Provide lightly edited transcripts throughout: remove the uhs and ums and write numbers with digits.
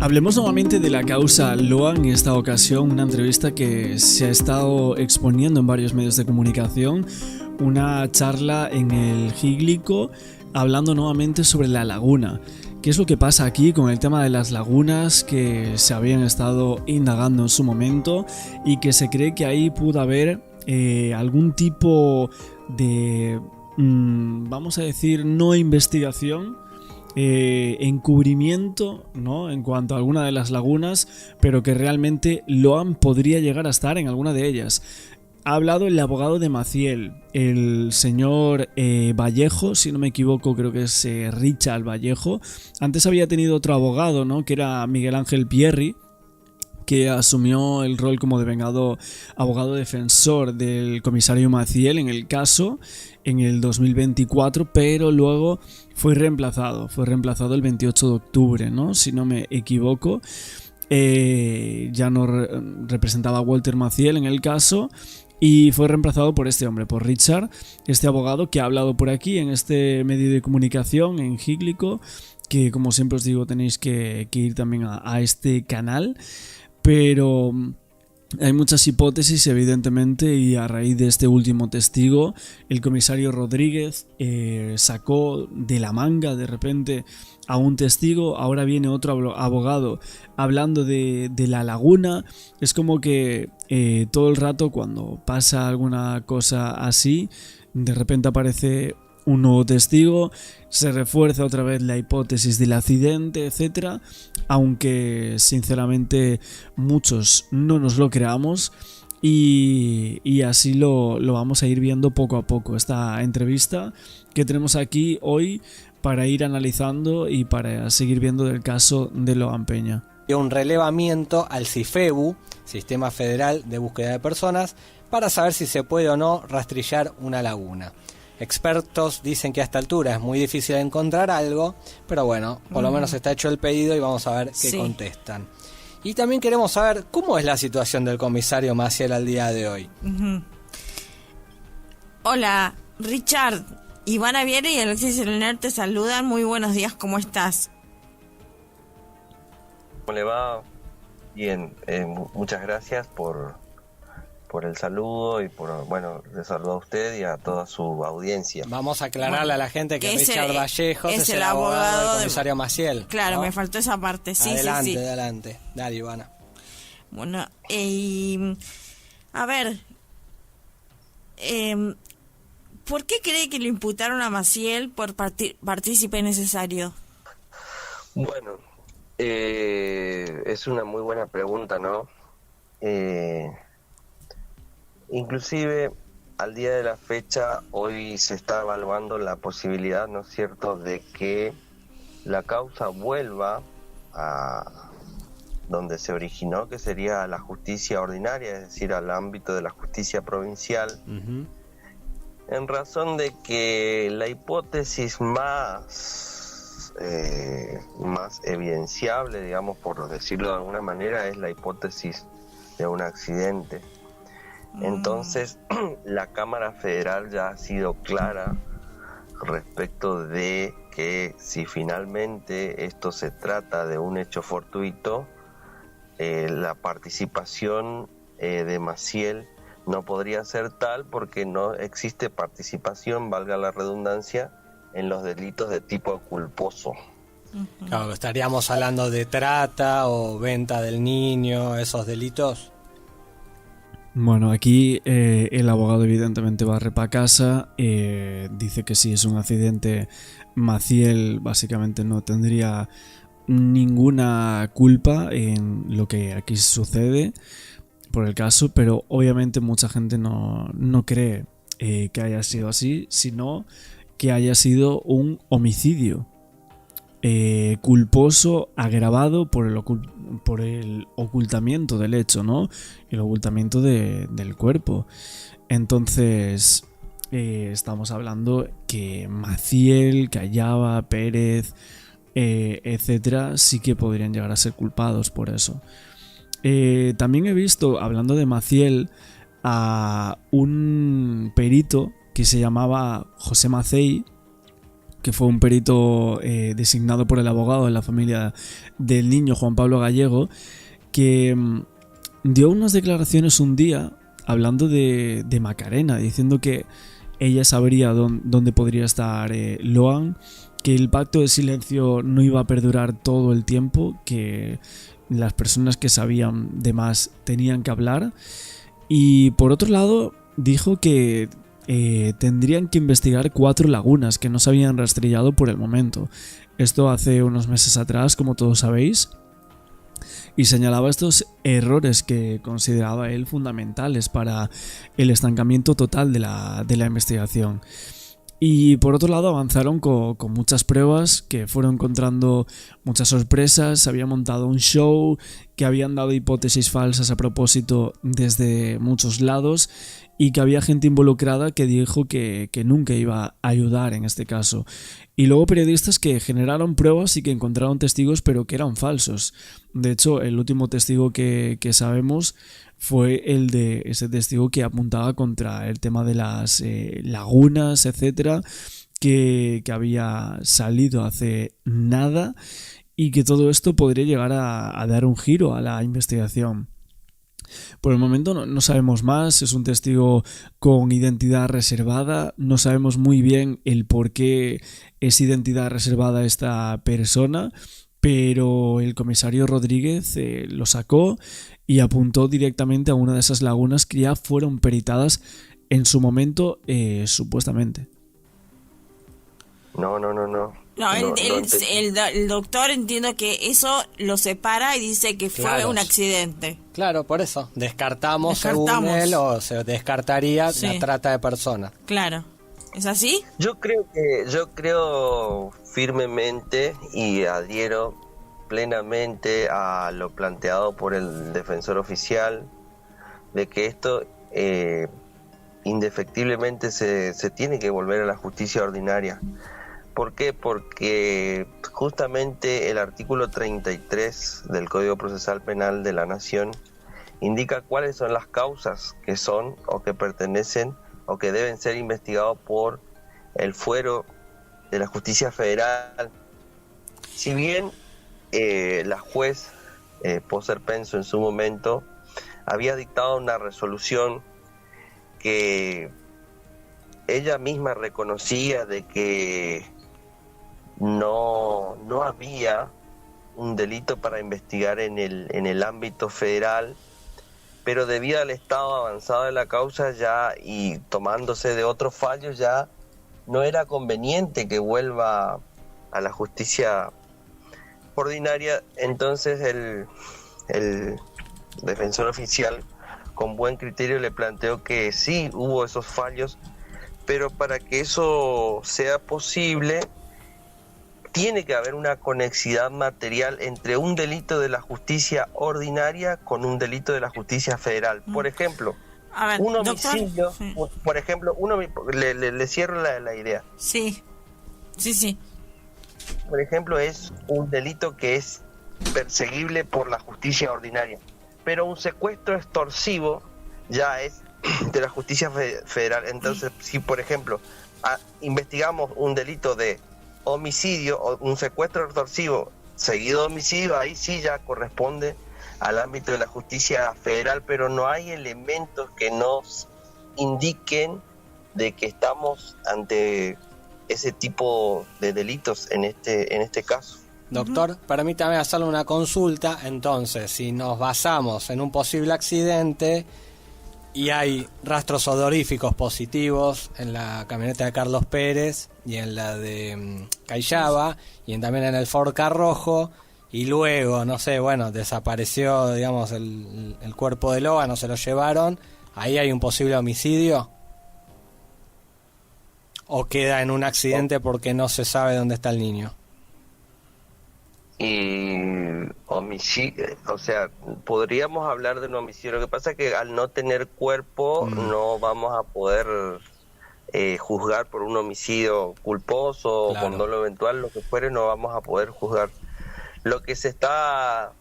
Hablemos nuevamente de la causa Loa, en esta ocasión una entrevista que se ha estado exponiendo en varios medios de comunicación, una charla en el Gíglico hablando nuevamente sobre la laguna. ¿Qué es lo que pasa aquí con el tema de las lagunas que se habían estado indagando en su momento y que se cree que ahí pudo haber algún tipo de, vamos a decir, no investigación, encubrimiento, ¿no?, en cuanto a alguna de las lagunas, pero que realmente Loan podría llegar a estar en alguna de ellas? Ha hablado el abogado de Maciel, el señor Vallejo, si no me equivoco, creo que es Richard Vallejo. Antes había tenido otro abogado, ¿no?, que era Miguel Ángel Pierri, que asumió el rol como devengado abogado defensor del comisario Maciel en el caso en el 2024, pero luego fue reemplazado el 28 de octubre, ¿no?, si no me equivoco. Ya no representaba a Walter Maciel en el caso y fue reemplazado por este hombre, por Richard, este abogado que ha hablado por aquí en este medio de comunicación, en Gíglico, que como siempre os digo tenéis que ir también a este canal. Pero hay muchas hipótesis, evidentemente, y a raíz de este último testigo, el comisario Rodríguez sacó de la manga de repente a un testigo. Ahora viene otro abogado hablando de la laguna. Es como que todo el rato, cuando pasa alguna cosa así, de repente aparece un nuevo testigo, se refuerza otra vez la hipótesis del accidente, etcétera, aunque sinceramente muchos no nos lo creamos, y así lo vamos a ir viendo poco a poco, esta entrevista que tenemos aquí hoy para ir analizando y para seguir viendo del caso de Loan Peña. Un relevamiento al CIFEBU, Sistema Federal de Búsqueda de Personas, para saber si se puede o no rastrillar una laguna. Expertos dicen que a esta altura es muy difícil encontrar algo, pero bueno, por lo menos está hecho el pedido y vamos a ver qué contestan. Y también queremos saber cómo es la situación del comisario Maciel al día de hoy. Hola, Richard, Ivana Viera y Alexis Elener te saludan. Muy buenos días, ¿cómo estás? ¿Cómo le va? Bien, muchas gracias por el saludo y le saludo a usted y a toda su audiencia. Vamos a aclararle a la gente que Richard Vallejo es el abogado del comisario Maciel. Claro, ¿no? Me faltó esa parte, sí, adelante, sí. Adelante, dale, Ivana. Bueno, a ver, ¿por qué cree que lo imputaron a Maciel por partícipe necesario? Bueno, es una muy buena pregunta, ¿no? Inclusive al día de la fecha, hoy se está evaluando la posibilidad, ¿no es cierto?, de que la causa vuelva a donde se originó, que sería la justicia ordinaria, es decir, al ámbito de la justicia provincial, en razón de que la hipótesis más evidenciable, digamos, por decirlo de alguna manera, es la hipótesis de un accidente. Entonces, la Cámara Federal ya ha sido clara respecto de que si finalmente esto se trata de un hecho fortuito, la participación de Maciel no podría ser tal porque no existe participación, valga la redundancia, en los delitos de tipo culposo. Claro, estaríamos hablando de trata o venta del niño, esos delitos. Bueno, aquí el abogado evidentemente barre pa' casa, dice que si es un accidente, Maciel básicamente no tendría ninguna culpa en lo que aquí sucede por el caso, pero obviamente mucha gente no cree que haya sido así, sino que haya sido un homicidio culposo agravado por el ocultamiento del hecho, ¿no? El ocultamiento del cuerpo. Entonces estamos hablando que Maciel, Callava, Pérez, etcétera, sí que podrían llegar a ser culpados por eso. También he visto, hablando de Maciel, a un perito que se llamaba José Macei, que fue un perito designado por el abogado de la familia del niño, Juan Pablo Gallego, que dio unas declaraciones un día hablando de Macarena, diciendo que ella sabría dónde podría estar Loan, que el pacto de silencio no iba a perdurar todo el tiempo, que las personas que sabían de más tenían que hablar. Y por otro lado dijo que tendrían que investigar 4 lagunas que no se habían rastrillado por el momento. Esto hace unos meses atrás, como todos sabéis, y señalaba estos errores que consideraba él fundamentales para el estancamiento total de la investigación. Y por otro lado avanzaron con muchas pruebas, que fueron encontrando muchas sorpresas, se había montado un show, que habían dado hipótesis falsas a propósito desde muchos lados, y que había gente involucrada que dijo que nunca iba a ayudar en este caso. Y luego periodistas que generaron pruebas y que encontraron testigos pero que eran falsos. De hecho, el último testigo que sabemos fue el de ese testigo que apuntaba contra el tema de las lagunas, etcétera, que había salido hace nada, y que todo esto podría llegar a dar un giro a la investigación. Por el momento no sabemos más, es un testigo con identidad reservada, no sabemos muy bien el por qué es identidad reservada esta persona, pero el comisario Rodríguez lo sacó y apuntó directamente a una de esas lagunas que ya fueron peritadas en su momento, supuestamente. No. El doctor, entiendo que eso lo separa y dice que fue Claro. un accidente. Claro, por eso. Descartamos. Según él, o se descartaría la trata de personas. Claro. ¿Es así? Yo creo firmemente y adhiero plenamente a lo planteado por el defensor oficial de que esto indefectiblemente se tiene que volver a la justicia ordinaria. ¿Por qué? Porque justamente el artículo 33 del Código Procesal Penal de la Nación indica cuáles son las causas que son o que pertenecen o que deben ser investigados por el fuero de la justicia federal. Si bien la juez Poser Penso en su momento había dictado una resolución que ella misma reconocía de que no había un delito para investigar en el ámbito federal, pero debido al estado avanzado de la causa ya y tomándose de otros fallos, ya no era conveniente que vuelva a la justicia ordinaria. Entonces el defensor oficial con buen criterio le planteó que sí hubo esos fallos, pero para que eso sea posible tiene que haber una conexidad material entre un delito de la justicia ordinaria con un delito de la justicia federal. Por ejemplo, A ver, un doctor, homicidio, sí. por ejemplo, le cierro la idea. Sí. Por ejemplo, es un delito que es perseguible por la justicia ordinaria, pero un secuestro extorsivo ya es de la justicia federal. Entonces, si por ejemplo investigamos un delito de homicidio o un secuestro extorsivo seguido de homicidio, ahí sí ya corresponde al ámbito de la justicia federal, pero no hay elementos que nos indiquen de que estamos ante ese tipo de delitos en este caso. Doctor, permítame hacerle una consulta. Entonces, si nos basamos en un posible accidente y hay rastros odoríficos positivos en la camioneta de Carlos Pérez y en la de Cayaba y también en el Ford Rojo, y luego, no sé, bueno, desapareció, digamos, el cuerpo de Loa, no se lo llevaron, ¿ahí hay un posible homicidio? ¿O queda en un accidente porque no se sabe dónde está el niño? Y homicidio, o sea, podríamos hablar de un homicidio. Lo que pasa es que al no tener cuerpo no vamos a poder juzgar por un homicidio culposo, Claro. o con dolo eventual, lo que fuere, no vamos a poder juzgar. Lo que se está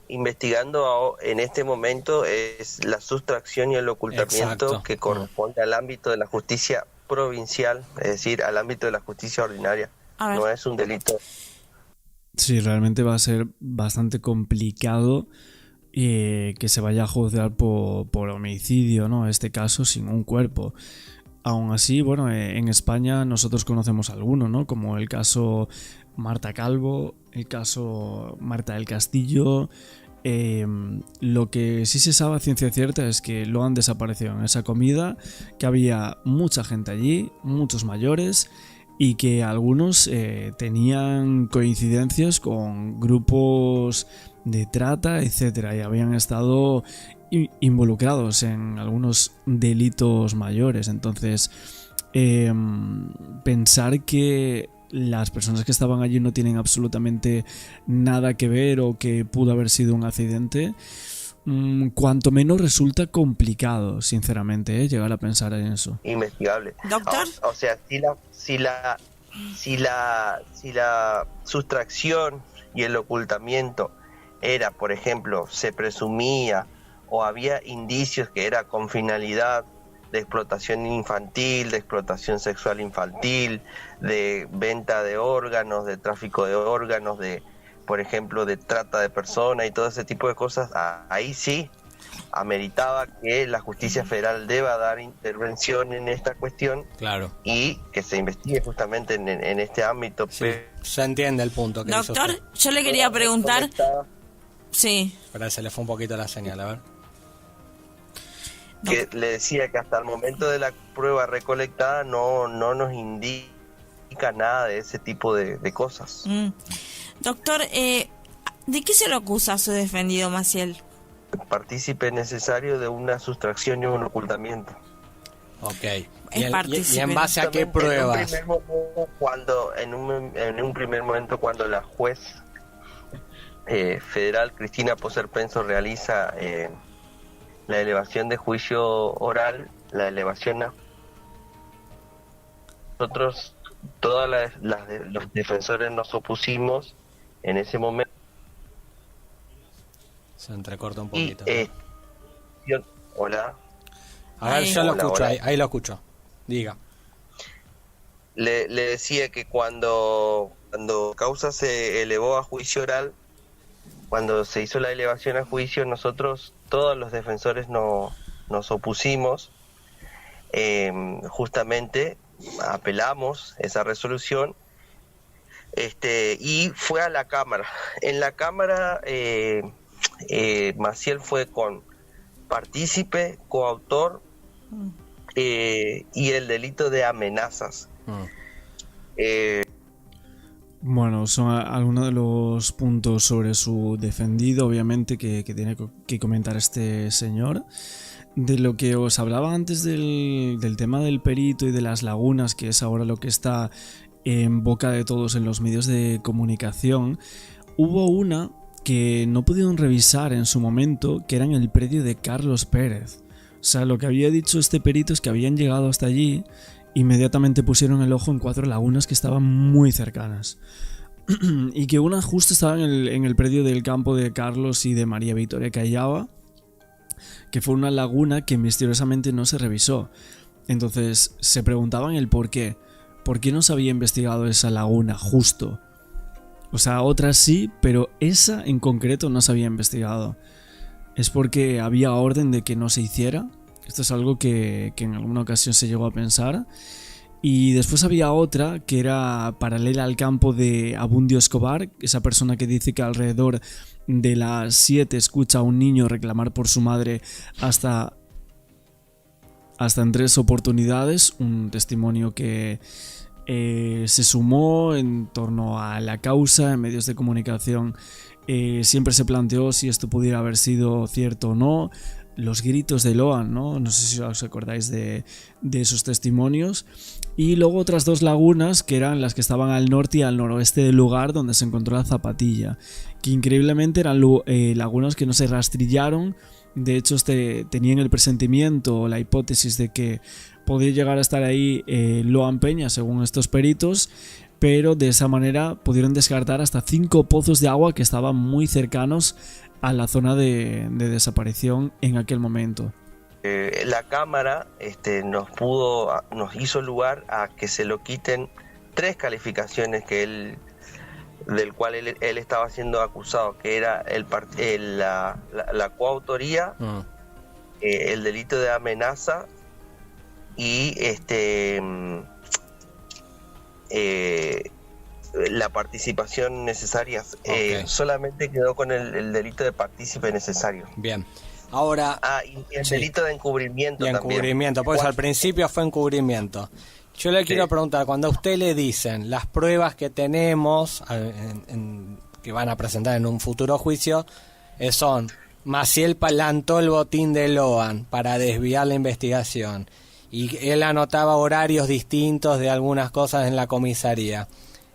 investigando en este momento es la sustracción y el ocultamiento Exacto. que corresponde al ámbito de la justicia provincial, es decir, al ámbito de la justicia ordinaria. A ver. No es un delito. Sí, realmente va a ser bastante complicado que se vaya a juzgar por homicidio, ¿no? Este caso sin un cuerpo. Aún así, bueno, en España nosotros conocemos algunos, ¿no? Como el caso Marta Calvo, el caso Marta del Castillo. Lo que sí se sabe a ciencia cierta es que Loan desapareció en esa comida, que había mucha gente allí, muchos mayores, y que algunos tenían coincidencias con grupos de trata, etcétera, y habían estado involucrados en algunos delitos mayores. Entonces, pensar que las personas que estaban allí no tienen absolutamente nada que ver o que pudo haber sido un accidente, cuanto menos resulta complicado, sinceramente, llegar a pensar en eso. Investigable. Doctor. O sea, si la sustracción y el ocultamiento era, por ejemplo, se presumía o había indicios que era con finalidad de explotación infantil, de explotación sexual infantil, de venta de órganos, de tráfico de órganos, de, por ejemplo, de trata de personas y todo ese tipo de cosas, ahí sí ameritaba que la justicia federal deba dar intervención en esta cuestión. Claro. Y que se investigue justamente en este ámbito. Sí, se entiende el punto que hizo Doctor, usted. yo le quería preguntar. Sí. Pero se le fue un poquito la señal, a ver. Que le decía que hasta el momento de la prueba recolectada no nos indica nada de ese tipo de cosas. Doctor, ¿de qué se lo acusa a su defendido Maciel? Partícipe necesario de una sustracción y un ocultamiento. Ok. Es ¿Y en base a qué pruebas? En un primer momento, cuando la juez federal Cristina Poser Penso realiza la elevación de juicio oral, la elevación a nosotros, los defensores nos opusimos en ese momento. Se entrecorta un poquito. Hola. A ver, yo lo escucho, ahí lo escucho. Diga. Le decía que cuando causa se elevó a juicio oral, cuando se hizo la elevación a juicio, nosotros, todos los defensores, nos opusimos. Justamente apelamos esa resolución y fue a la Cámara. En la Cámara Maciel fue con partícipe, coautor y el delito de amenazas. Bueno, son algunos de los puntos sobre su defendido, obviamente, que tiene que comentar este señor. De lo que os hablaba antes del tema del perito y de las lagunas, que es ahora lo que está en boca de todos en los medios de comunicación, hubo una que no pudieron revisar en su momento, que era en el predio de Carlos Pérez. O sea, lo que había dicho este perito es que habían llegado hasta allí, inmediatamente pusieron el ojo en 4 lagunas que estaban muy cercanas. Y que una justo estaba en el predio del campo de Carlos y de María Victoria Callaba, que fue una laguna que misteriosamente no se revisó. Entonces se preguntaban el por qué. ¿Por qué no se había investigado esa laguna justo? O sea, otras sí, pero esa en concreto no se había investigado. ¿Es porque había orden de que no se hiciera? Esto es algo que en alguna ocasión se llegó a pensar. Y después había otra que era paralela al campo de Abundio Escobar, esa persona que dice que alrededor de las 7 escucha a un niño reclamar por su madre hasta en 3 oportunidades, un testimonio que se sumó en torno a la causa en medios de comunicación. Siempre se planteó si esto pudiera haber sido cierto o no. Los gritos de Loan, no sé si os acordáis de esos testimonios. Y luego otras 2 lagunas que eran las que estaban al norte y al noroeste del lugar donde se encontró la zapatilla, que increíblemente eran lagunas que no se rastrillaron. De hecho, tenían el presentimiento o la hipótesis de que podría llegar a estar ahí Loan Peña, según estos peritos, pero de esa manera pudieron descartar hasta 5 pozos de agua que estaban muy cercanos a la zona de desaparición en aquel momento. la cámara nos hizo lugar a que se lo quiten 3 calificaciones del cual él estaba siendo acusado, que era la coautoría, el delito de amenaza y la participación necesaria. Okay. Solamente quedó con el delito de partícipe necesario. Bien. Ahora... y el delito de encubrimiento también. Encubrimiento, pues al principio fue encubrimiento. Yo le quiero preguntar, cuando a usted le dicen las pruebas que tenemos, que van a presentar en un futuro juicio, son: Maciel plantó el botín de Loan para desviar la investigación, y él anotaba horarios distintos de algunas cosas en la comisaría.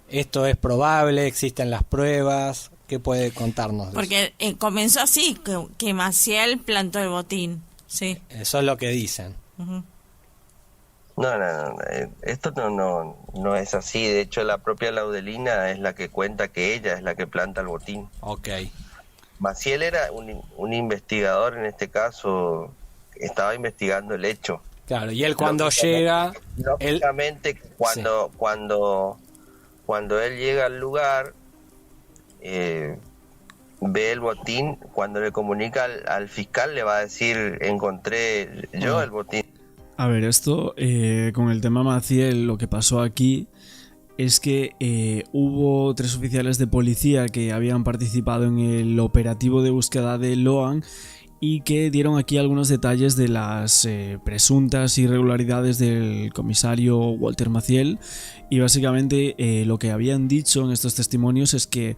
¿Esto es probable? ¿Existen las pruebas? ¿Qué puede contarnos? Porque comenzó así, que Maciel plantó el botín. Sí. Eso es lo que dicen. Uh-huh. No, esto no es así. De hecho, la propia Laudelina es la que cuenta que ella es la que planta el botín. Ok. Maciel era un investigador, en este caso, estaba investigando el hecho. Claro, y él cuando llega... Lógicamente, cuando él llega al lugar, ve el botín, cuando le comunica al fiscal le va a decir: encontré yo el botín. A ver, esto con el tema Maciel, lo que pasó aquí es que hubo 3 oficiales de policía que habían participado en el operativo de búsqueda de Loan y que dieron aquí algunos detalles de las presuntas irregularidades del comisario Walter Maciel, y básicamente lo que habían dicho en estos testimonios es que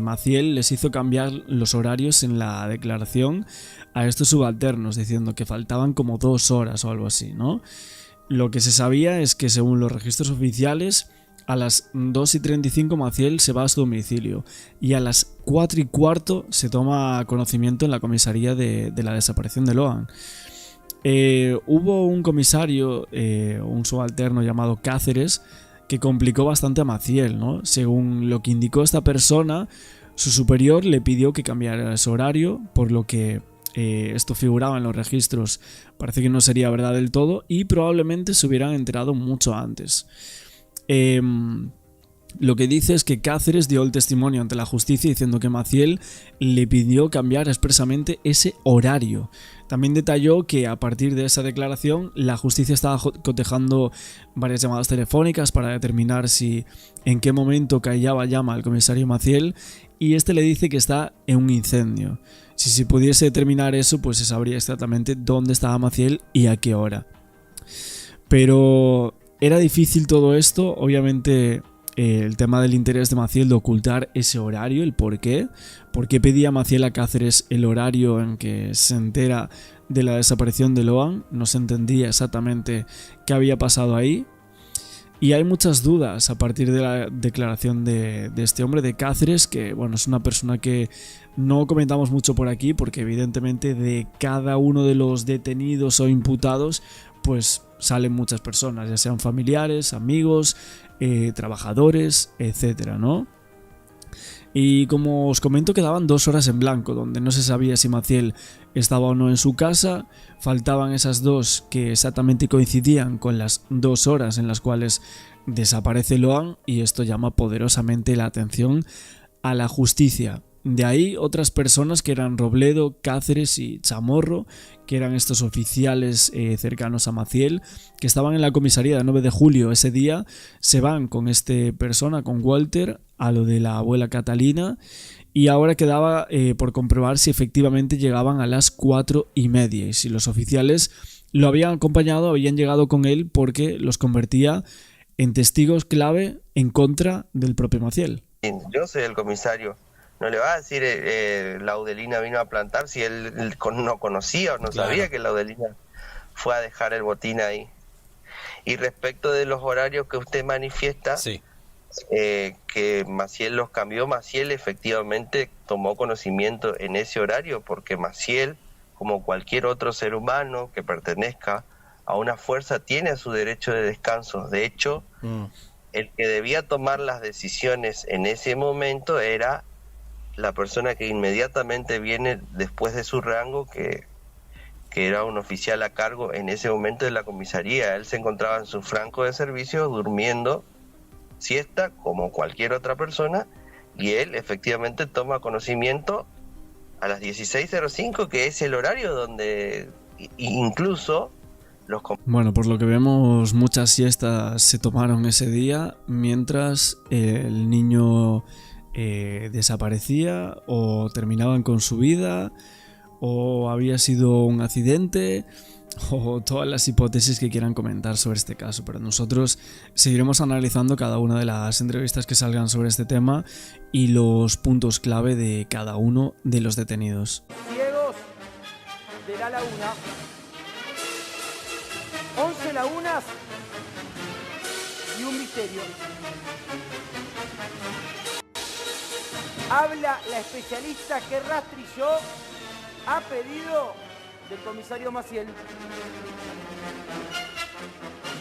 Maciel les hizo cambiar los horarios en la declaración a estos subalternos, diciendo que faltaban como 2 horas o algo así, ¿no? Lo que se sabía es que, según los registros oficiales, a las 2:35 Maciel se va a su domicilio y a las 4:15 se toma conocimiento en la comisaría de la desaparición de Loan. Hubo un comisario, un subalterno llamado Cáceres, que complicó bastante a Maciel, ¿no? Según lo que indicó esta persona, su superior le pidió que cambiara ese horario, por lo que esto figuraba en los registros. Parece que no sería verdad del todo y probablemente se hubieran enterado mucho antes. Lo que dice es que Cáceres dio el testimonio ante la justicia diciendo que Maciel le pidió cambiar expresamente ese horario. También detalló que a partir de esa declaración la justicia estaba cotejando varias llamadas telefónicas para determinar en qué momento callaba llama al comisario Maciel, y este le dice que está en un incendio. Si se pudiese determinar eso, pues se sabría exactamente dónde estaba Maciel y a qué hora. Pero era difícil todo esto, obviamente. El tema del interés de Maciel de ocultar ese horario, el por qué pedía Maciel a Cáceres el horario en que se entera de la desaparición de Loan, no se entendía exactamente qué había pasado ahí, y hay muchas dudas a partir de la declaración de este hombre, de Cáceres, que bueno, es una persona que no comentamos mucho por aquí porque evidentemente de cada uno de los detenidos o imputados pues salen muchas personas, ya sean familiares, amigos, trabajadores, etcétera, ¿no? Y como os comento, quedaban 2 horas en blanco, donde no se sabía si Maciel estaba o no en su casa. Faltaban esas 2 que exactamente coincidían con las 2 horas en las cuales desaparece Loan, y esto llama poderosamente la atención a la justicia. De ahí otras personas, que eran Robledo, Cáceres y Chamorro, que eran estos oficiales cercanos a Maciel, que estaban en la comisaría de 9 de julio. Ese día se van con con Walter, a lo de la abuela Catalina, y ahora quedaba por comprobar si efectivamente llegaban a las 4:30 y si los oficiales lo habían acompañado, habían llegado con él, porque los convertía en testigos clave en contra del propio Maciel. Yo soy el comisario. No le va a decir Laudelina vino a plantar si él no conocía o no sabía que Laudelina fue a dejar el botín ahí. Y respecto de los horarios que usted manifiesta, sí, que Maciel los cambió, Maciel efectivamente tomó conocimiento en ese horario, porque Maciel, como cualquier otro ser humano que pertenezca a una fuerza, tiene su derecho de descanso. De hecho, el que debía tomar las decisiones en ese momento era la persona que inmediatamente viene después de su rango, que que era un oficial a cargo en ese momento de la comisaría. Él se encontraba en su franco de servicio durmiendo siesta como cualquier otra persona, y él efectivamente toma conocimiento a las 16:05, que es el horario donde incluso los... Bueno, por lo que vemos, muchas siestas se tomaron ese día mientras el niño desaparecía o terminaban con su vida o había sido un accidente o todas las hipótesis que quieran comentar sobre este caso, pero nosotros seguiremos analizando cada una de las entrevistas que salgan sobre este tema y los puntos clave de cada uno de los detenidos. Ciegos de la laguna, 11 lagunas y un misterio. Habla la especialista que rastrilló a pedido del comisario Maciel.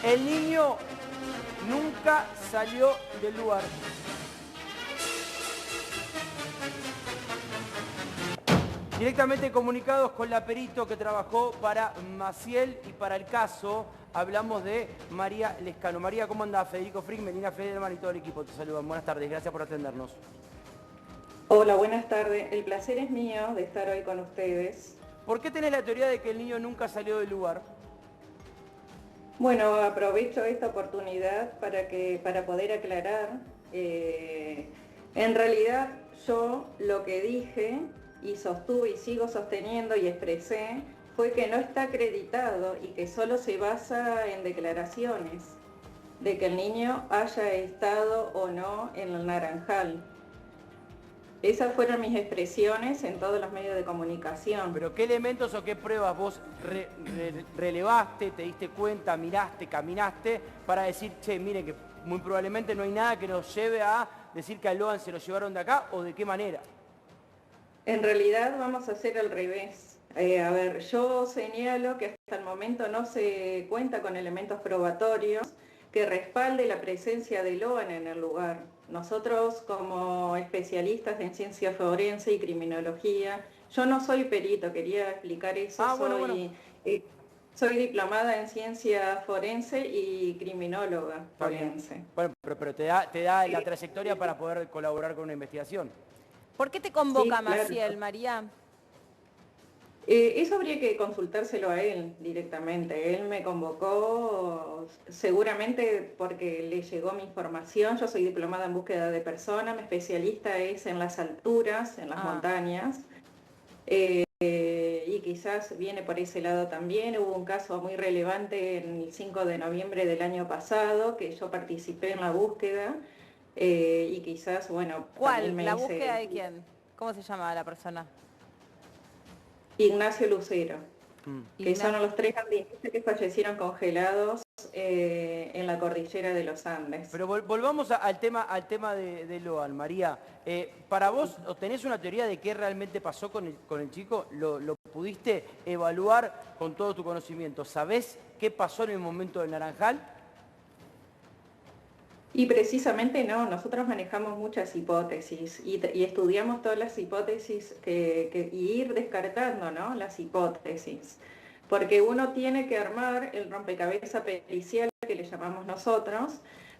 El niño nunca salió del lugar. Directamente comunicados con la perito que trabajó para Maciel y para el caso, hablamos de María Lescano. María, ¿cómo andás? Federico Frick, Melina Federman y todo el equipo te saludan. Buenas tardes, gracias por atendernos. Hola, buenas tardes. El placer es mío de estar hoy con ustedes. ¿Por qué tenés la teoría de que el niño nunca salió del lugar? Bueno, aprovecho esta oportunidad para poder aclarar. En realidad yo lo que dije y sostuve y sigo sosteniendo y expresé fue que no está acreditado y que solo se basa en declaraciones de que el niño haya estado o no en el Naranjal. Esas fueron mis expresiones en todos los medios de comunicación. ¿Pero qué elementos o qué pruebas vos relevaste, te diste cuenta, miraste, caminaste para decir, che, mire que muy probablemente no hay nada que nos lleve a decir que a Loan se lo llevaron de acá, o de qué manera? En realidad vamos a hacer al revés. A ver, yo señalo que hasta el momento no se cuenta con elementos probatorios que respalde la presencia de Loan en el lugar. Nosotros, como especialistas en ciencia forense y criminología, yo no soy perito, quería explicar eso, soy diplomada en ciencia forense y criminóloga forense. Bueno, pero te da la trayectoria para poder colaborar con una investigación. ¿Por qué te convoca Sí, claro. Maciel, María? Eso habría que consultárselo a él directamente. Él me convocó seguramente porque le llegó mi información. Yo soy diplomada en búsqueda de personas, mi especialista es en las alturas, en las montañas. Y quizás viene por ese lado también. Hubo un caso muy relevante el 5 de noviembre del año pasado que yo participé en la búsqueda y quizás, bueno... ¿Cuál? ¿La búsqueda de quién? ¿Cómo se llama la persona? Lucero, que son los 3 andinistas que fallecieron congelados en la cordillera de los Andes. Pero volvamos al tema de Loan, María. Para vos, ¿tenés una teoría de qué realmente pasó con el chico? ¿Lo pudiste evaluar con todo tu conocimiento? ¿Sabés qué pasó en el momento del Naranjal? Y precisamente no, nosotros manejamos muchas hipótesis y estudiamos todas las hipótesis y ir descartando, ¿no? Las hipótesis. Porque uno tiene que armar el rompecabezas pericial que le llamamos nosotros,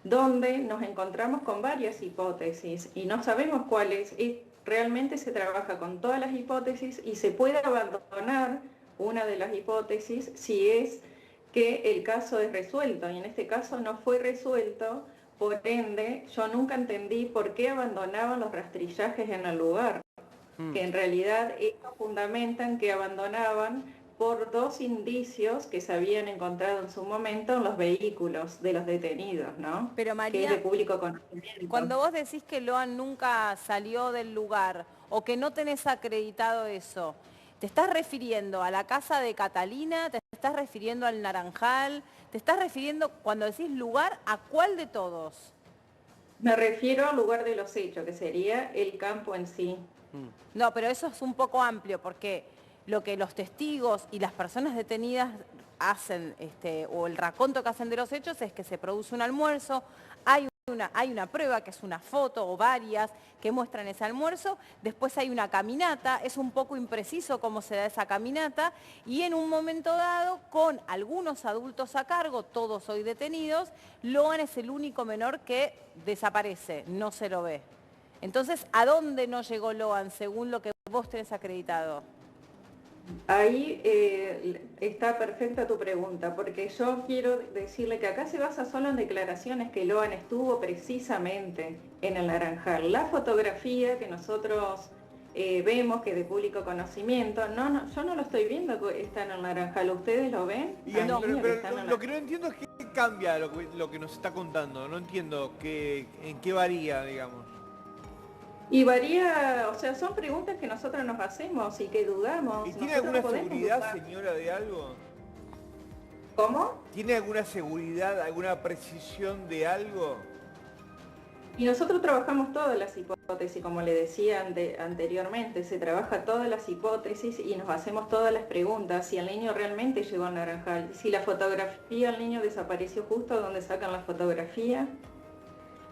donde nos encontramos con varias hipótesis y no sabemos cuáles. Realmente se trabaja con todas las hipótesis y se puede abandonar una de las hipótesis si es que el caso es resuelto, y en este caso no fue resuelto. Por ende, yo nunca entendí por qué abandonaban los rastrillajes en el lugar, que en realidad ellos fundamentan que abandonaban por 2 indicios que se habían encontrado en su momento en los vehículos de los detenidos, ¿no? Pero María, que es de público conocimiento. Cuando vos decís que Loan nunca salió del lugar o que no tenés acreditado eso, ¿te estás refiriendo a la casa de Catalina? ¿Te estás refiriendo al Naranjal? ¿Te estás refiriendo, cuando decís lugar, a cuál de todos? Me refiero al lugar de los hechos, que sería el campo en sí. No, pero eso es un poco amplio, porque lo que los testigos y las personas detenidas hacen, o el raconto que hacen de los hechos, es que se produce un almuerzo, hay un hay una prueba que es una foto o varias que muestran ese almuerzo, después hay una caminata, es un poco impreciso cómo se da esa caminata, y en un momento dado, con algunos adultos a cargo, todos hoy detenidos, Loan es el único menor que desaparece, no se lo ve. Entonces, ¿a dónde no llegó Loan según lo que vos tenés acreditado? Ahí está perfecta tu pregunta, porque yo quiero decirle que acá se basa solo en declaraciones que Loan estuvo precisamente en el Naranjal. La fotografía que nosotros vemos, que de público conocimiento, yo no lo estoy viendo que está en el Naranjal. ¿Ustedes lo ven? Pero lo que no entiendo es qué cambia lo que nos está contando. No entiendo en qué varía, digamos. Y varía, o sea, son preguntas que nosotros nos hacemos y que dudamos. ¿Y tiene Nosotros alguna podemos seguridad, dudar. señora, de algo? ¿Cómo? ¿Tiene alguna seguridad, alguna precisión de algo? Y nosotros trabajamos todas las hipótesis, como le decía anteriormente, se trabaja todas las hipótesis y nos hacemos todas las preguntas. Si el niño realmente llegó al Naranjal, si la fotografía, el niño desapareció justo donde sacan la fotografía.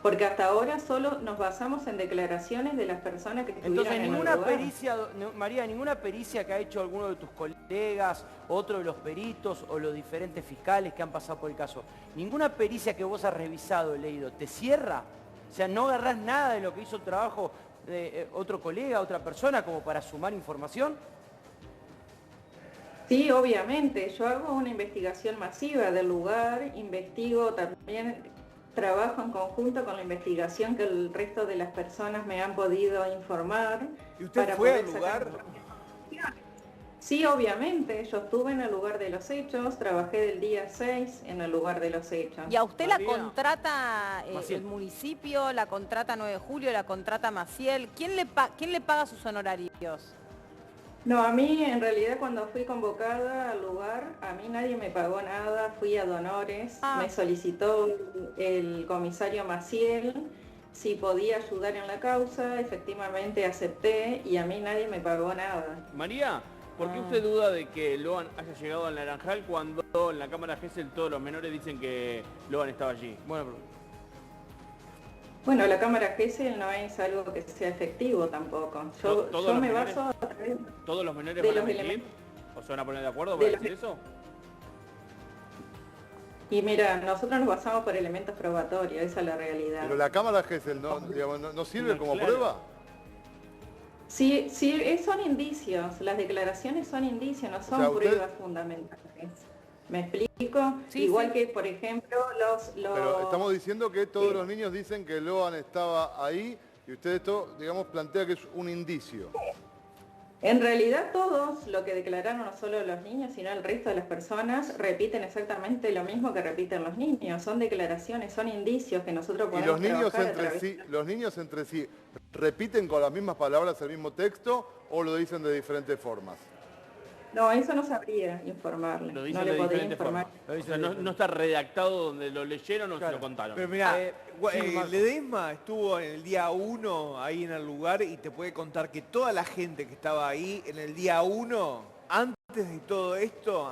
Porque hasta ahora solo nos basamos en declaraciones de las personas que estuvieron Entonces, en el ninguna lugar. pericia, María, ninguna pericia que ha hecho alguno de tus colegas, otro de los peritos o los diferentes fiscales que han pasado por el caso, ninguna pericia que vos has revisado, leído, ¿te cierra? O sea, ¿no agarrás nada de lo que hizo el trabajo de otro colega, otra persona, como para sumar información? Sí, obviamente. Yo hago una investigación masiva del lugar, investigo también, trabajo en conjunto con la investigación que el resto de las personas me han podido informar. ¿Y usted para fue poder al sacar lugar? información. Sí, obviamente. Yo estuve en el lugar de los hechos, trabajé del día 6 en el lugar de los hechos. ¿Y a usted la María. contrata Maciel. el municipio, la contrata 9 de julio, la contrata Maciel? ¿Quién le paga sus honorarios? No, a mí en realidad cuando fui convocada al lugar, a mí nadie me pagó nada, fui a donores, me solicitó el comisario Maciel si podía ayudar en la causa, efectivamente acepté y a mí nadie me pagó nada. María, ¿por qué usted duda de que Loan haya llegado al Naranjal cuando en la cámara Gesell todos los menores dicen que Loan estaba allí? Bueno, la cámara Gesell no es algo que sea efectivo tampoco. Yo me baso a través ¿Todos los menores de van a los mentir? elementos. ¿O se van a poner de acuerdo de para los- decir eso? Y mira, nosotros nos basamos por elementos probatorios, esa es la realidad. Pero la cámara Gesell no sirve como claro. prueba. Sí, son indicios, las declaraciones son indicios, no son sea, usted- pruebas fundamentales. ¿Me explico? Sí, Igual sí. que, por ejemplo, Pero estamos diciendo que todos los niños dicen que Loan estaba ahí y usted esto, digamos, plantea que es un indicio. En realidad todos lo que declararon, no solo los niños, sino el resto de las personas, repiten exactamente lo mismo que repiten los niños. Son declaraciones, son indicios que nosotros Y podemos los niños trabajar a entre través- sí, repiten con las mismas palabras el mismo texto o lo dicen de diferentes formas. No, eso no sabría informarle. Lo No dicen le de podría diferentes informar. formas. O sea, no está redactado donde lo leyeron o se Claro. lo contaron. Pero mira, sí, Marco. Ledesma estuvo en el día 1 ahí en el lugar y te puede contar que toda la gente que estaba ahí en el día 1, antes de todo esto,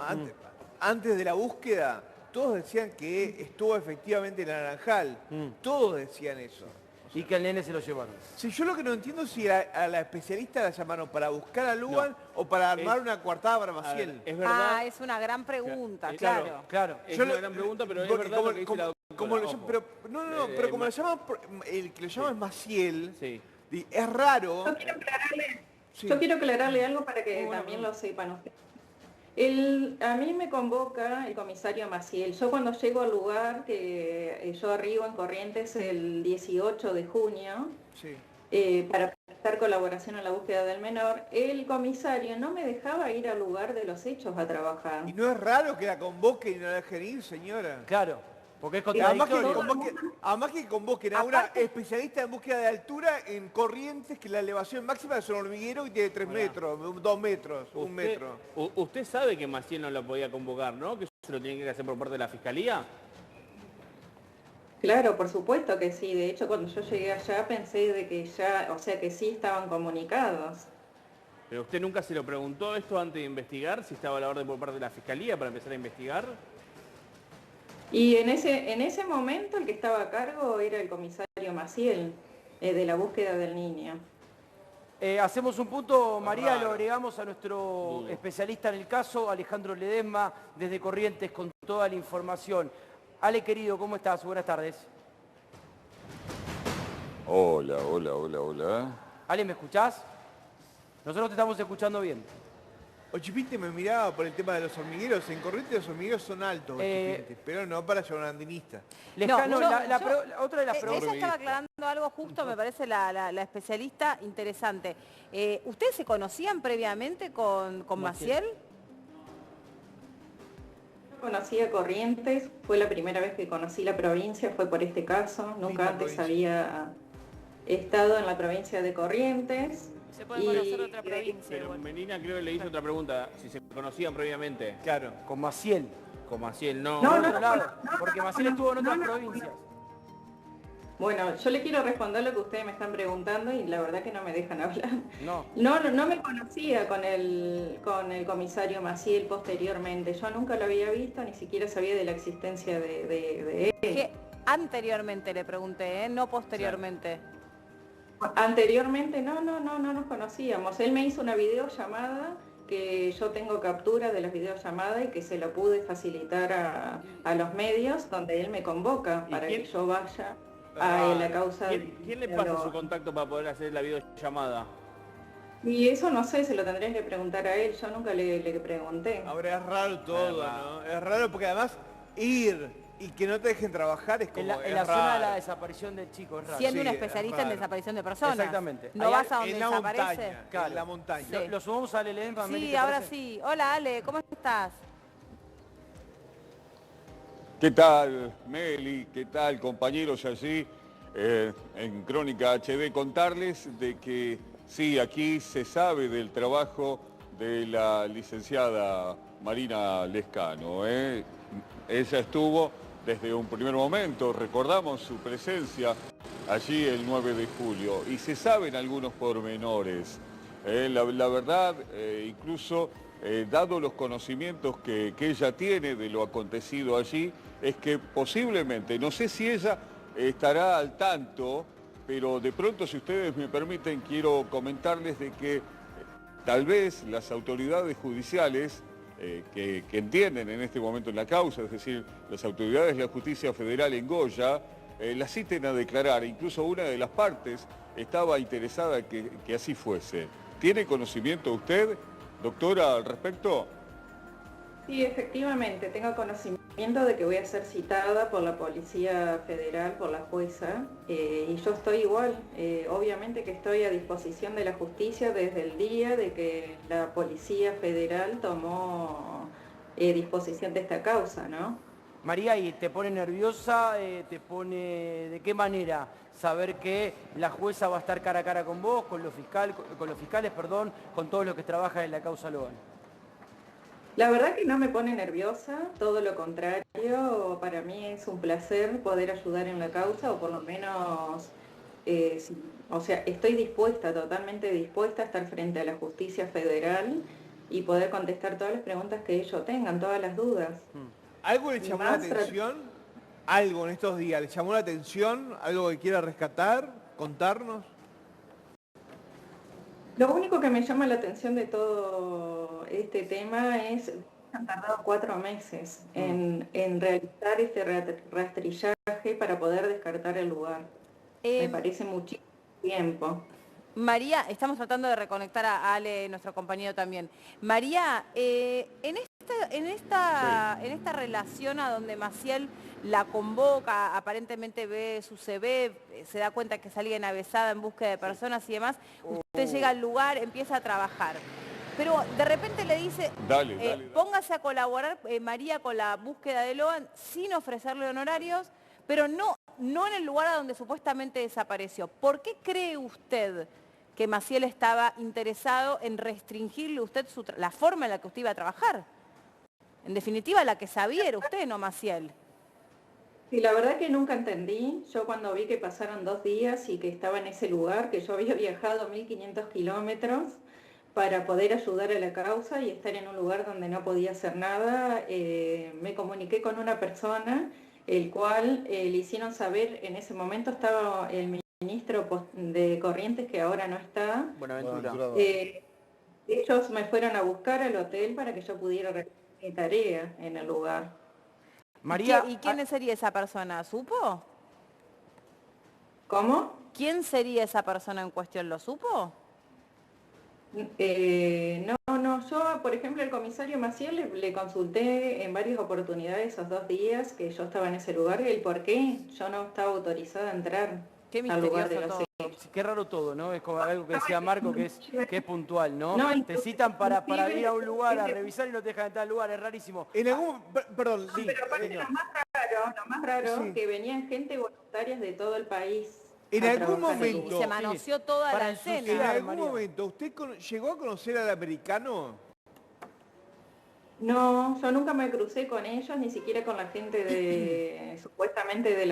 antes de la búsqueda, todos decían que estuvo efectivamente en Naranjal. Todos decían eso. Y que al nene se lo llevaron. Si yo lo que no entiendo es si a la especialista la llamaron para buscar a Luan o para armar una coartada para A ver, Maciel. es verdad. Es una gran pregunta, Claro. claro. Claro. Es Yo una lo- gran pregunta, pero es porque verdad lo que dice la doctora. como lo- Ojo. pero pero como Ma- lo llaman, el que lo llama es Maciel, Sí. es raro. Yo quiero aclararle, Sí. yo quiero aclararle algo para que Bueno, también bueno. lo sepan ustedes. A mí me convoca el comisario Maciel. Yo cuando llego al lugar, que yo arribo en Corrientes el 18 de junio, Sí. para prestar colaboración en la búsqueda del menor, el comisario no me dejaba ir al lugar de los hechos a trabajar. Y no es raro que la convoquen y no la dejen ir, señora. Claro, porque es Además contradictorio. además que convoquen a una especialista en búsqueda de altura en Corrientes, que la elevación máxima es un hormiguero y tiene 3 metros, 2 metros, 1 metro. Usted sabe que Maciel no lo podía convocar, ¿no? Que eso se lo tiene que hacer por parte de la Fiscalía. Claro, por supuesto que sí. De hecho, cuando yo llegué allá pensé de que ya, o sea que sí estaban comunicados. Pero usted nunca se lo preguntó esto antes de investigar, si estaba a la orden por parte de la Fiscalía para empezar a investigar. Y en ese momento el que estaba a cargo era el comisario Maciel, de la búsqueda del niño. Hacemos un punto, María, lo agregamos a nuestro especialista en el caso, Alejandro Ledesma, desde Corrientes, con toda la información. Ale, querido, ¿cómo estás? Buenas tardes. Hola, hola, hola, hola. Ale, ¿me escuchás? Nosotros te estamos escuchando bien. Ochipinte me miraba por el tema de los hormigueros. En Corrientes los hormigueros son altos, Ochipinte, pero no para llevar un andinista. Lejano, otra de las Ella preguntas. estaba aclarando algo justo, me parece la especialista interesante. ¿Ustedes se conocían previamente con Maciel? Conocía Corrientes, fue la primera vez que conocí la provincia, fue por este caso, nunca antes había estado en la provincia de Corrientes. Se puede conocer otra provincia. Pero Melina creo que le hizo otra pregunta, si se conocían previamente. Claro. Con Maciel. Con Maciel, no. No, porque Maciel estuvo en otras provincias. Bueno, yo le quiero responder lo que ustedes me están preguntando y la verdad que no me dejan hablar. No. No me conocía con el comisario Maciel posteriormente. Yo nunca lo había visto, ni siquiera sabía de la existencia de él. Que anteriormente le pregunté, no posteriormente. Anteriormente no nos conocíamos. Él me hizo una videollamada que yo tengo captura de las videollamadas y que se lo pude facilitar a los medios donde él me convoca para que yo vaya a la causa. ¿Quién le pasa su contacto para poder hacer la videollamada? Y eso no sé, se lo tendrían que preguntar a él, yo nunca le pregunté. Ahora es raro todo, ¿no? Es raro porque además ir y que no te dejen trabajar es como En la zona de la desaparición del chico, es raro. Siendo un especialista en desaparición de personas. Exactamente. ¿No vas a donde en la desaparece? montaña, Claro. en la montaña. Sí. Lo sumamos a Ale Ledesma. Sí, ahora sí. Hola Ale, ¿cómo estás? ¿Qué tal, Meli? ¿Qué tal, compañeros allí en Crónica HD? Contarles de que sí, aquí se sabe del trabajo de la licenciada Marina Lescano. Ella estuvo desde un primer momento, recordamos su presencia allí el 9 de julio y se saben algunos pormenores. La verdad, incluso dado los conocimientos que ella tiene de lo acontecido allí, es que posiblemente, no sé si ella estará al tanto, pero de pronto, si ustedes me permiten, quiero comentarles de que tal vez las autoridades judiciales que entienden en este momento en la causa, es decir, las autoridades de la justicia federal en Goya, la citen a declarar. Incluso una de las partes estaba interesada que así fuese. ¿Tiene conocimiento usted, doctora, al respecto? Sí, efectivamente, tengo conocimiento de que voy a ser citada por la Policía Federal, por la jueza, y yo estoy igual. Obviamente que estoy a disposición de la justicia desde el día de que la Policía Federal tomó disposición de esta causa, ¿no? María, ¿y te pone nerviosa? ¿Te pone de qué manera saber que la jueza va a estar cara a cara con vos, con los fiscales, con todos los que trabajan en la causa Logan? La verdad que no me pone nerviosa, todo lo contrario, para mí es un placer poder ayudar en la causa, o por lo menos, estoy dispuesta, totalmente dispuesta a estar frente a la justicia federal y poder contestar todas las preguntas que ellos tengan, todas las dudas. ¿Algo le llamó la atención? ¿Algo en estos días le llamó la atención? ¿Algo que quiera rescatar? ¿Contarnos? Lo único que me llama la atención de todo este tema es que han tardado 4 meses en realizar este rastrillaje para poder descartar el lugar. Me parece muchísimo tiempo. María, estamos tratando de reconectar a Ale, nuestro compañero también. María, en esta relación a donde Maciel la convoca, aparentemente ve su CV, se da cuenta que es alguien avesada en búsqueda de personas y demás, usted llega al lugar, empieza a trabajar. Pero de repente le dice, Dale. póngase a colaborar, María, con la búsqueda de Logan sin ofrecerle honorarios, pero no en el lugar a donde supuestamente desapareció. ¿Por qué cree usted que Maciel estaba interesado en restringirle a usted la forma en la que usted iba a trabajar? En definitiva, la que sabía era usted, no Maciel. Sí, la verdad que nunca entendí. Yo cuando vi que pasaron 2 días y que estaba en ese lugar, que yo había viajado 1500 kilómetros para poder ayudar a la causa y estar en un lugar donde no podía hacer nada, me comuniqué con una persona, el cual le hicieron saber, en ese momento estaba el ministro de Corrientes, que ahora no está. Buenaventura. Ellos me fueron a buscar al hotel para que yo pudiera realizar mi tarea en el lugar. María, ¿Y quién sería esa persona? ¿Supo? ¿Cómo? ¿Quién sería esa persona en cuestión? ¿Lo supo? No, yo, por ejemplo, el comisario Maciel le consulté en varias oportunidades esos 2 días que yo estaba en ese lugar, el por qué yo no estaba autorizada a entrar al lugar de los hechos. qué raro todo, ¿no? Es como algo que decía Marco que es puntual, ¿no? No, Te citan para ir a un lugar a inclusive- revisar y no te dejan entrar al lugar, es rarísimo. En algún... Perdón, sí, Pero aparte señor. lo más raro, Sí. que venían gente voluntarias de todo el país. En a algún trabajar ahí. momento... Y se manoseó toda Para la ensuciar. En escena. algún María. momento, ¿usted llegó a conocer al americano? No, yo nunca me crucé con ellos, ni siquiera con la gente de supuestamente de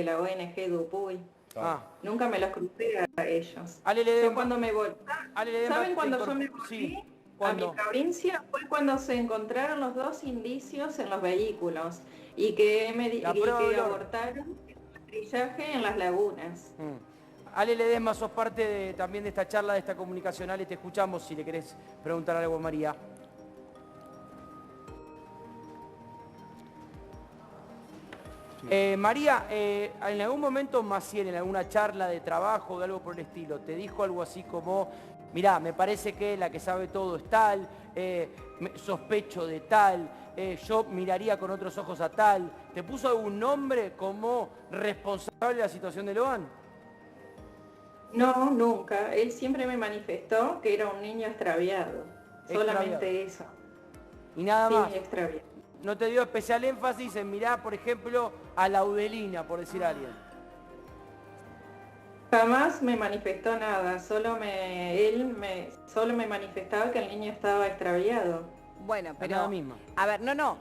la ONG Dupuy. Ah. Nunca me los crucé a ellos. Ale Yo Ledesma, cuando me volví, Ale Ledesma ¿saben te cuando yo me incorpor- volví Sí, a mi ¿cuándo? provincia? Fue cuando se encontraron los 2 indicios en los vehículos y que La prueba de olor. abortaron el rastrillaje en las lagunas. Ale Ledesma, sos parte también de esta charla, de esta comunicación. Ale, te escuchamos si le querés preguntar algo a María. María, en algún momento Maciel, en alguna charla de trabajo, de algo por el estilo, te dijo algo así como, mirá, me parece que la que sabe todo es tal, sospecho de tal, yo miraría con otros ojos a tal. ¿Te puso algún nombre como responsable de la situación de Loan? No, nunca. Él siempre me manifestó que era un niño extraviado. Solamente eso. Y nada más. Sí, extraviado. No te dio especial énfasis en mirar, por ejemplo, a Laudelina, por decir a alguien. Jamás me manifestó nada, solo me manifestaba que el niño estaba extraviado. Bueno, Nada pero... misma. A ver, no.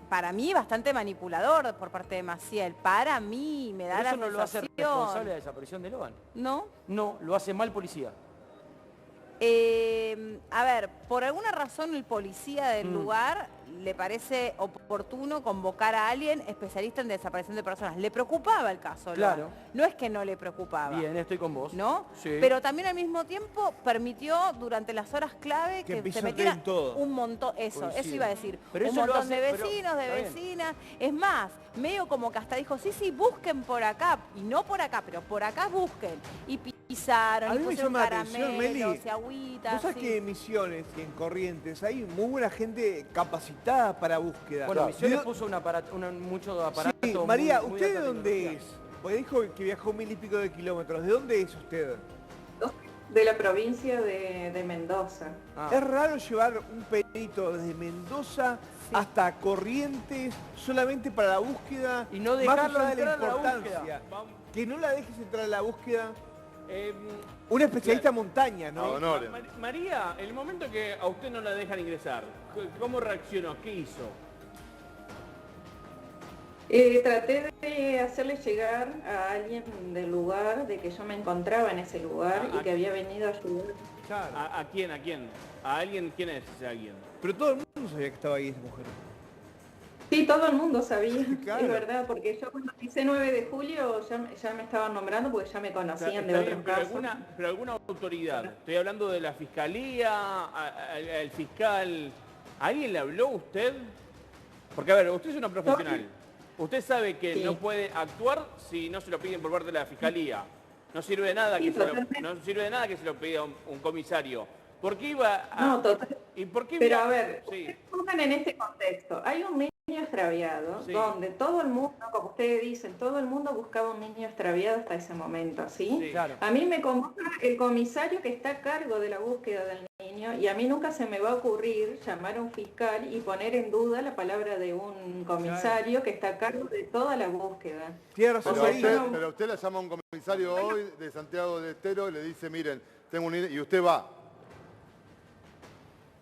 Para mí bastante manipulador por parte de Maciel. Para mí me da Pero la eso no lo hace sensación... responsable de la desaparición de Loan. ¿No? No, lo hace mal policía. A ver, por alguna razón el policía del lugar le parece oportuno convocar a alguien especialista en desaparición de personas. Le preocupaba el caso, ¿no? Claro. No es que no le preocupaba. Bien, estoy con vos. ¿No? Sí. Pero también al mismo tiempo permitió durante las horas clave Que que se pisoteen metiera todo. un montón, eso Coincido. iba a decir, Pero un eso lo montón hace- de pero- vecinos, de está bien. vecinas. Es más, medio como que hasta dijo, sí, busquen por acá, y no por acá, pero por acá busquen. Y pisaron, A y mí me pusieron llama la atención, Meli, caramelos y agüitas. vos sabés sí. que en Misiones y en Corrientes hay muy buena gente capacitada para búsqueda. Bueno, Misiones ¿De dó- puso mucho aparato. Sí, María, muy ¿usted de alta dónde tecnología. es? Porque dijo que viajó 1000 y pico de kilómetros. ¿De dónde es usted? De la provincia de Mendoza. Ah. Es raro llevar un perito desde Mendoza hasta Corrientes solamente para la búsqueda Y no más dejarlo allá de la entrar a la importancia. búsqueda. Vamos. Que no la dejes entrar a la búsqueda. Eh, Un especialista en montaña, ¿no? Honoren. María, el momento que a usted no la dejan ingresar, ¿cómo reaccionó? ¿Qué hizo? Traté de hacerle llegar a alguien del lugar de que yo me encontraba en ese lugar y que había venido a ayudar. Claro. ¿A quién? ¿A quién? ¿A alguien? ¿Quién es ese alguien? Pero todo el mundo sabía que estaba ahí esa mujer. Sí, todo el mundo sabía, Claro. es verdad, porque yo cuando hice 9 de julio ya me estaban nombrando porque ya me conocían de Está otros bien, pero casos. pero alguna autoridad, estoy hablando de la fiscalía, el fiscal, ¿a alguien le habló usted? Porque a ver, usted es una profesional, usted sabe que Sí. no puede actuar si no se lo piden por parte de la fiscalía. No sirve de nada, Sí, que, se lo, totalmente. no sirve de nada que se lo pida un comisario. ¿Por qué iba a...? No, total. ¿Y por qué Pero iba- a ver, Sí. ustedes pongan en este contexto. Hay un niño extraviado, Sí. donde todo el mundo, como ustedes dicen, todo el mundo buscaba un niño extraviado hasta ese momento, ¿sí? Sí. Claro. A mí me convoca el comisario que está a cargo de la búsqueda del niño y a mí nunca se me va a ocurrir llamar a un fiscal y poner en duda la palabra de un comisario que está a cargo de toda la búsqueda. Tiene razón, Pero María. usted la llama a un comisario hoy de Santiago del Estero y le dice, miren, tengo un... Y usted va.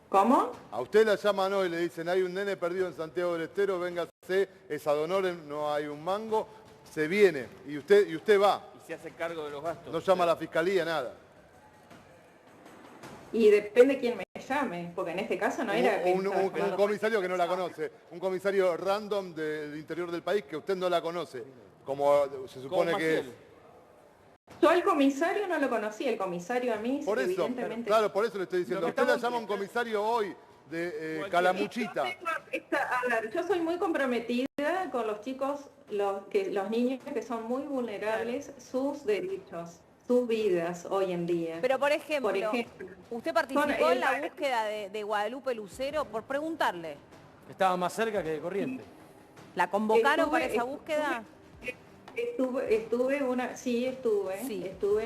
¿Cómo? A usted la llaman hoy y le dicen, hay un nene perdido en Santiago del Estero, véngase, es ad honorem, no hay un mango, se viene. Y usted va. Y se hace cargo de los gastos. No llama a la fiscalía, nada. Y depende quién me llame, porque en este caso no era... que Un estaba llamando comisario que no la conoce, un comisario random del interior del país que usted no la conoce, como se supone que es. Yo al comisario no lo conocí, el comisario a mí Por eso, evidentemente... claro, por eso le estoy diciendo. Usted la llama a un comisario hoy de Calamuchita. A ver, yo soy muy comprometida con los chicos, los niños que son muy vulnerables, sus derechos, sus vidas hoy en día. Pero por ejemplo, ¿usted participó en la búsqueda de Guadalupe Lucero? Por preguntarle. Estaba más cerca que de Corrientes. ¿La convocaron para esa búsqueda? Estuve en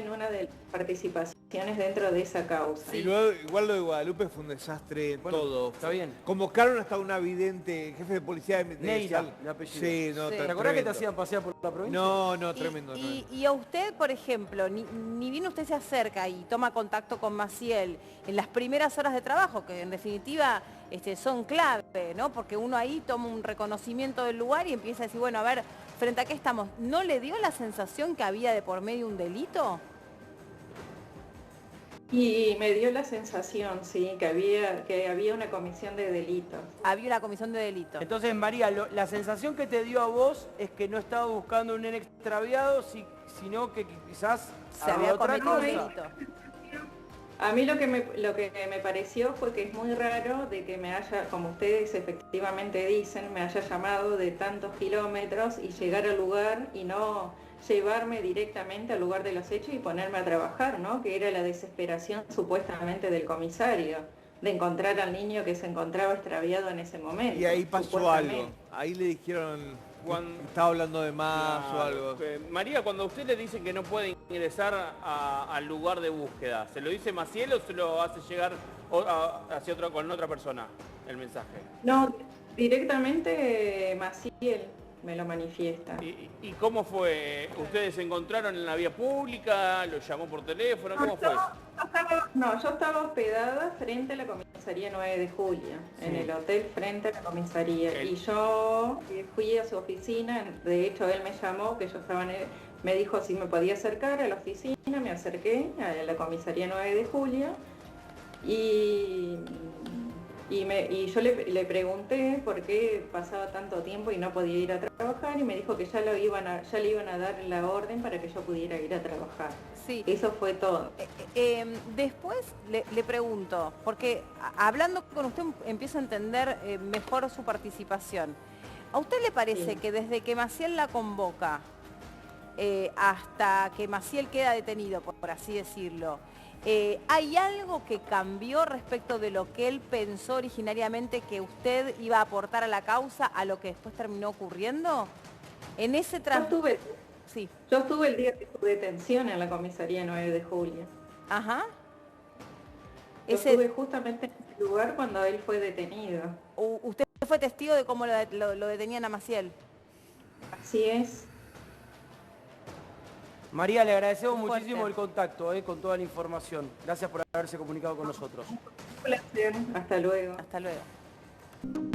una de las participaciones dentro de esa causa. Y luego, igual lo de Guadalupe fue un desastre todo. Está bien. Convocaron hasta una vidente, jefe de policía de Neira, de apellido. Sí, no, ¿Te acordás que te hacían pasear por la provincia? No, tremendo. Y a usted, por ejemplo, ni bien usted se acerca y toma contacto con Maciel en las primeras horas de trabajo, que en definitiva son clave, ¿no? Porque uno ahí toma un reconocimiento del lugar y empieza a decir, bueno, a ver, ¿frente a qué estamos? ¿No le dio la sensación que había de por medio un delito? Y me dio la sensación, sí, que había una comisión de delitos. Había una comisión de delitos. Entonces, María, la sensación que te dio a vos es que no estaba buscando un nene extraviado, sino que quizás se había otra cometido un cosa. delito. A mí lo que me pareció fue que es muy raro de que me haya, como ustedes efectivamente dicen, me haya llamado de tantos kilómetros y llegar al lugar y no llevarme directamente al lugar de los hechos y ponerme a trabajar, ¿no? Que era la desesperación supuestamente del comisario, de encontrar al niño que se encontraba extraviado en ese momento. Y ahí pasó algo. Ahí le dijeron estaba hablando de más o algo. María, cuando a usted le dicen que no puede ingresar al lugar de búsqueda, ¿se lo dice Maciel o se lo hace llegar con otra persona el mensaje? No, directamente Maciel me lo manifiesta. ¿Y cómo fue? ¿Ustedes se encontraron en la vía pública? ¿Lo llamó por teléfono? ¿Cómo fue? Yo estaba hospedada frente a la comisaría 9 de julio, en el hotel frente a la comisaría. Y yo fui a su oficina, de hecho él me llamó, que yo estaba me dijo si me podía acercar a la oficina, me acerqué a la comisaría 9 de julio y yo le pregunté por qué pasaba tanto tiempo y no podía ir a trabajar y me dijo que ya le iban a dar la orden para que yo pudiera ir a trabajar. Sí. Eso fue todo. Después le pregunto, porque hablando con usted empiezo a entender mejor su participación. ¿A usted le parece que desde que Maciel la convoca hasta que Maciel queda detenido, por así decirlo, ¿hay algo que cambió respecto de lo que él pensó originariamente que usted iba a aportar a la causa a lo que después terminó ocurriendo? En ese Yo estuve el día de su detención en la comisaría 9 de julio. Ajá. Estuve justamente en ese lugar cuando él fue detenido. ¿Usted fue testigo de cómo lo detenían a Maciel? Así es. María, le agradecemos muchísimo el contacto con toda la información. Gracias por haberse comunicado con nosotros. Un placer. Hasta luego. Hasta luego.